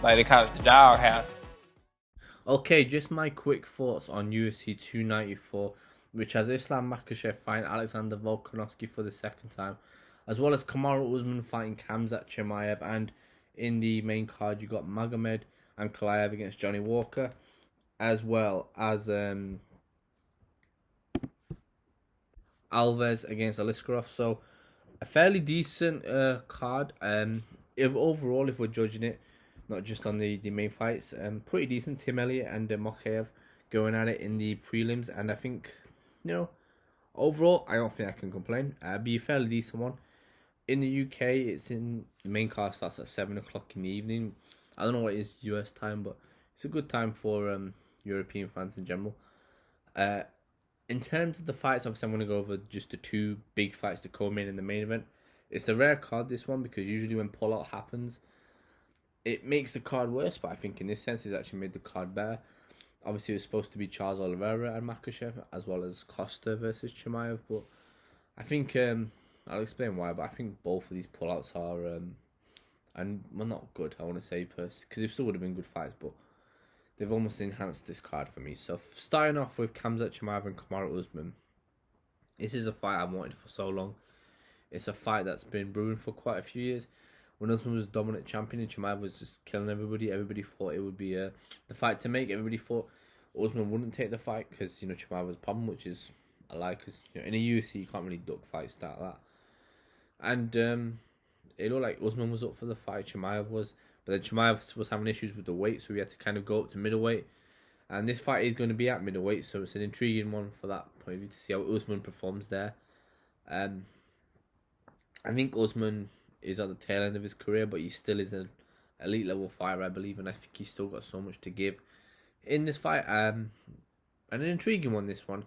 Like the kind of the doghouse. Okay, just my quick thoughts on UFC 294, which has Islam Makhachev fighting Alexander Volkanovski for the second time, as well as Kamaru Usman fighting Khamzat Chimaev, and in the main card you got Magomed and Kalaev against Johnny Walker, as well as Alves against Aliskerov. So a fairly decent card. If overall, if we're judging it, not just on the main fights, pretty decent. Tim Elliott and Makhachev going at it in the prelims, and I think, overall, I don't think I can complain. Be a fairly decent one. In the UK, it's in the main card starts at 7 o'clock in the evening. I don't know what it is US time, but it's a good time for European fans in general. In terms of the fights, obviously I'm going to go over just the two big fights to co-main in the main event. It's the rare card, this one, because usually when pull-out happens, it makes the card worse, but I think in this sense it's actually made the card better. Obviously it was supposed to be Charles Oliveira and Makhachev, as well as Costa versus Chimaev, but I think, I'll explain why, but I think both of these pull-outs are, not good, I want to say, because they still would have been good fights, but they've almost enhanced this card for me. So starting off with Khamzat Chimaev and Kamaru Usman, this is a fight I've wanted for so long. It's a fight that's been brewing for quite a few years. When Usman was dominant champion and Chimaev was just killing everybody, everybody thought it would be the fight to make. Everybody thought Usman wouldn't take the fight because Chimaev was a problem, which is a lie, because in a UFC you can't really duck fights like that. And it looked like Usman was up for the fight, Chimaev was. But then Chimaev was having issues with the weight, so we had to kind of go up to middleweight. And this fight is going to be at middleweight, so it's an intriguing one for that point of view to see how Usman performs there. I think Usman is at the tail end of his career, but he still is an elite level fighter, I believe, and I think he's still got so much to give in this fight. And an intriguing one, this one.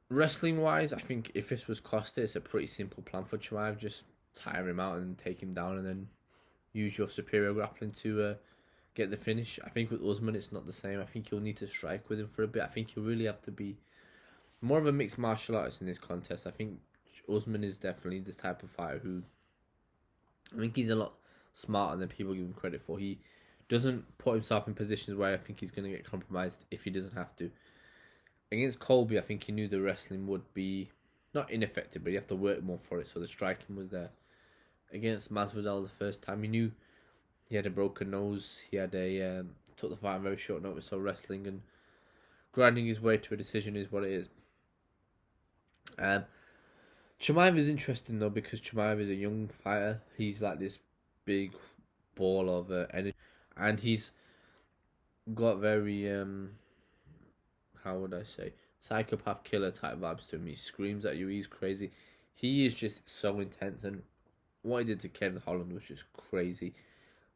Wrestling wise, I think if this was Costa, it's a pretty simple plan for Chimaev. Just tire him out and take him down, and then use your superior grappling to get the finish. I think with Usman it's not the same. I think you'll need to strike with him for a bit. I think you really have to be more of a mixed martial artist in this contest. I think Usman is definitely this type of fighter who, I think he's a lot smarter than people give him credit for. He doesn't put himself in positions where I think he's going to get compromised if he doesn't have to. Against Colby, I think he knew the wrestling would be not ineffective, but you have to work more for it, so the striking was there. Against Masvidal the first time, he knew he had a broken nose. He had took the fight on very short notice, so wrestling and grinding his way to a decision is what it is. Chimaev is interesting though, because Chimaev is a young fighter. He's like this big ball of energy, and he's got very how would I say, psychopath killer type vibes to him. He screams at you. He's crazy. He is just so intense, and what he did to Kevin Holland was just crazy.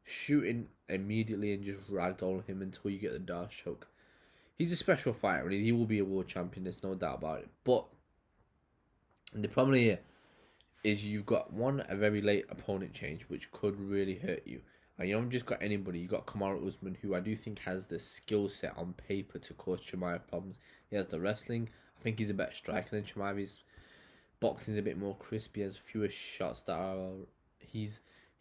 Shooting immediately and just ragdolling him until you get the Darce choke. He's a special fighter and he will be a world champion, there's no doubt about it. But the problem here is you've got a very late opponent change, which could really hurt you. And you haven't just got anybody. You got Kamaru Usman, who I do think has the skill set on paper to cause Chimaev problems. He has the wrestling. I think he's a better striker than Chimaev. His boxing's a bit more crisp. He has fewer shots that are. He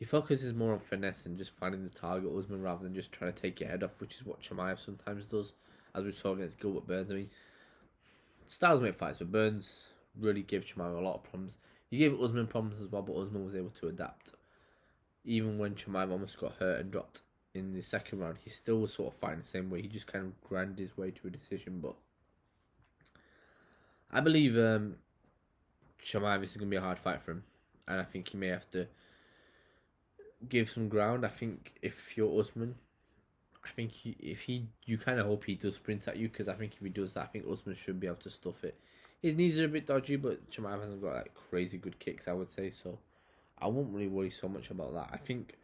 focuses more on finesse and just finding the target, Usman, rather than just trying to take your head off, which is what Chimaev sometimes does, as we saw against Gilbert Burns. I mean, styles make fights, but Burns really gave Chimaev a lot of problems. He gave Usman problems as well, but Usman was able to adapt. Even when Chimaev almost got hurt and dropped in the second round, he still was sort of fighting the same way. He just kind of grinded his way to a decision. But I believe Chimaev is going to be a hard fight for him, and I think he may have to give some ground. I think if you're Usman, I think you kind of hope he does sprint at you, because I think if he does that, I think Usman should be able to stuff it. His knees are a bit dodgy, but Chimaev hasn't got like crazy good kicks, I would say, so I won't really worry so much about that. I think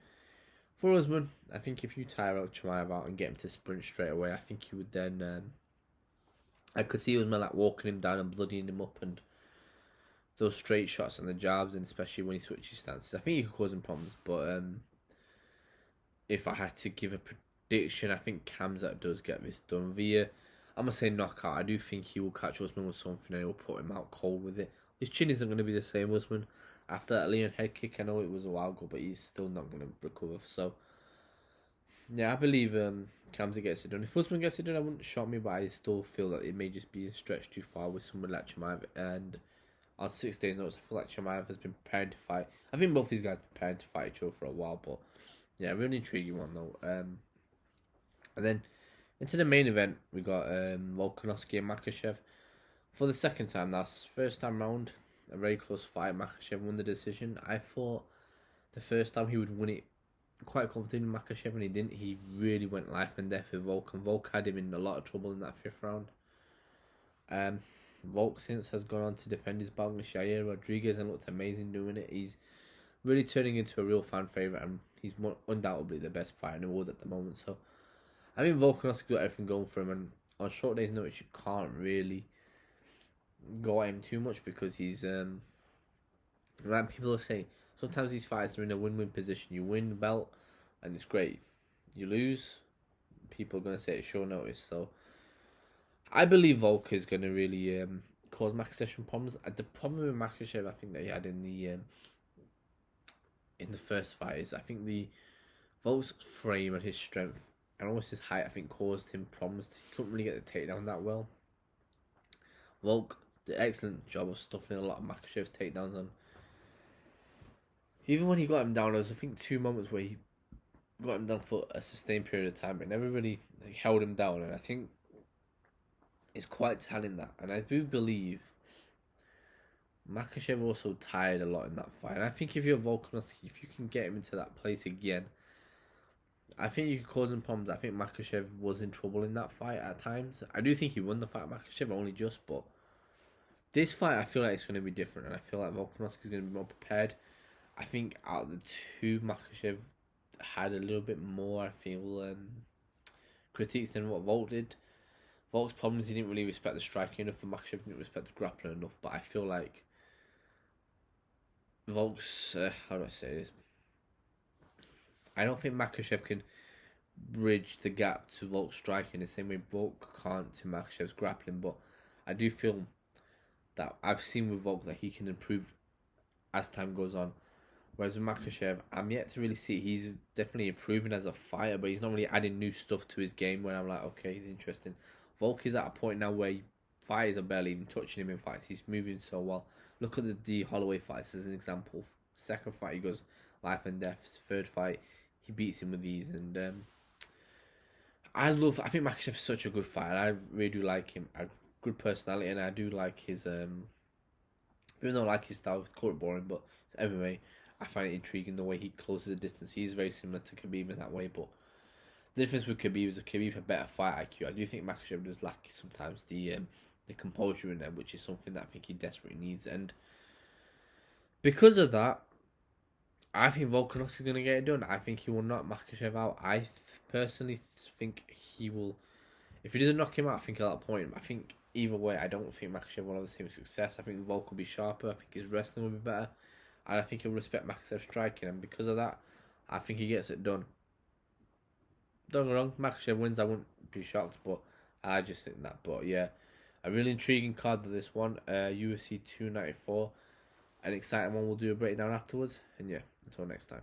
for Usman, I think if you tire out Chimaev out and get him to sprint straight away, I think you would then I could see Usman like walking him down and bloodying him up, and those straight shots and the jabs, and especially when he switches stances, I think he could cause him problems. But if I had to give a prediction, I think Khamzat does get this done via, I'm going to say knockout. I do think he will catch Usman with something and he'll put him out cold with it. His chin isn't going to be the same Usman after that Leon head kick. I know it was a while ago, but he's still not going to recover. So, yeah, I believe Khamzat gets it done. If Usman gets it done, I wouldn't shock me, but I still feel that it may just be a stretch too far with someone like Chimaev. And on 6 days' notice, I feel like Chimaev has been preparing to fight. I think both these guys preparing to fight each other for a while, but yeah, really intriguing one though. And then into the main event, we got Volkanovski and Makhachev for the second time. That's first time round, a very close fight. Makhachev won the decision. I thought the first time he would win it quite confident in Makhachev, and he didn't. He really went life and death with Volk, and Volk had him in a lot of trouble in that 5th round. Volk since has gone on to defend his belt with Yair Rodriguez and looked amazing doing it. He's really turning into a real fan favourite, and he's undoubtedly the best fighter in the world at the moment. So I mean, Volkanovski got everything going for him, and on short days' notice, you can't really go at him too much because he's like people are saying, sometimes these fights are in a win-win position. You win the belt, and it's great. You lose, people are going to say it's short notice. So I believe Volk is going to really cause Makhachev some problems. The problem with Makhachev, I think that he had in the first fight is I think the Volk's frame and his strength and almost his height, I think, caused him problems. He couldn't really get the takedown that well. Volk did an excellent job of stuffing a lot of Makhachev's takedowns on. Even when he got him down, there was, I think, 2 moments where he got him down for a sustained period of time, but never really held him down. And I think it's quite telling that. And I do believe Makhachev also tired a lot in that fight. And I think if you're Volkanovski, if you can get him into that place again, I think you could cause him problems. I think Makhachev was in trouble in that fight at times. I do think he won the fight, Makhachev, only just, but this fight I feel like it's going to be different, and I feel like Volkanovski is going to be more prepared. I think out of the two, Makhachev had a little bit more, I feel, critiques than what Volk did. Volk's problem is he didn't really respect the striking enough, and Makhachev didn't respect the grappling enough, but I feel like Volk's, how do I say this? I don't think Makhachev can bridge the gap to Volk's striking the same way Volk can't to Makhachev's grappling, but I do feel that I've seen with Volk that he can improve as time goes on. Whereas with Makhachev, I'm yet to really see. He's definitely improving as a fighter, but he's not really adding new stuff to his game where I'm like, okay, he's interesting. Volk is at a point now where fighters are barely even touching him in fights. He's moving so well. Look at the D Holloway fights as an example. Second fight, he goes life and death. Third fight, he beats him with ease. And I think Makhachev is such a good fighter. I really do like him. A good personality, and I do like his even though I like his style, it's quite boring, but it's MMA. I find it intriguing the way he closes the distance. He's very similar to Khabib in that way, but the difference with Khabib is that Khabib had better fight IQ. I do think Makhachev does lack sometimes the composure in there, which is something that I think he desperately needs. And because of that, I think Volkanovski is going to get it done. I think he will knock Makhachev out. I personally think he will. If he doesn't knock him out, I think at that point, I think either way, I don't think Makhachev will have the same success. I think Volk will be sharper. I think his wrestling will be better. And I think he'll respect Makhachev's striking. And because of that, I think he gets it done. Don't get me wrong, Makhachev wins, I wouldn't be shocked, but I just think that. But yeah, a really intriguing card to this one. UFC 294. An exciting one. We'll do a breakdown afterwards. And yeah, until next time.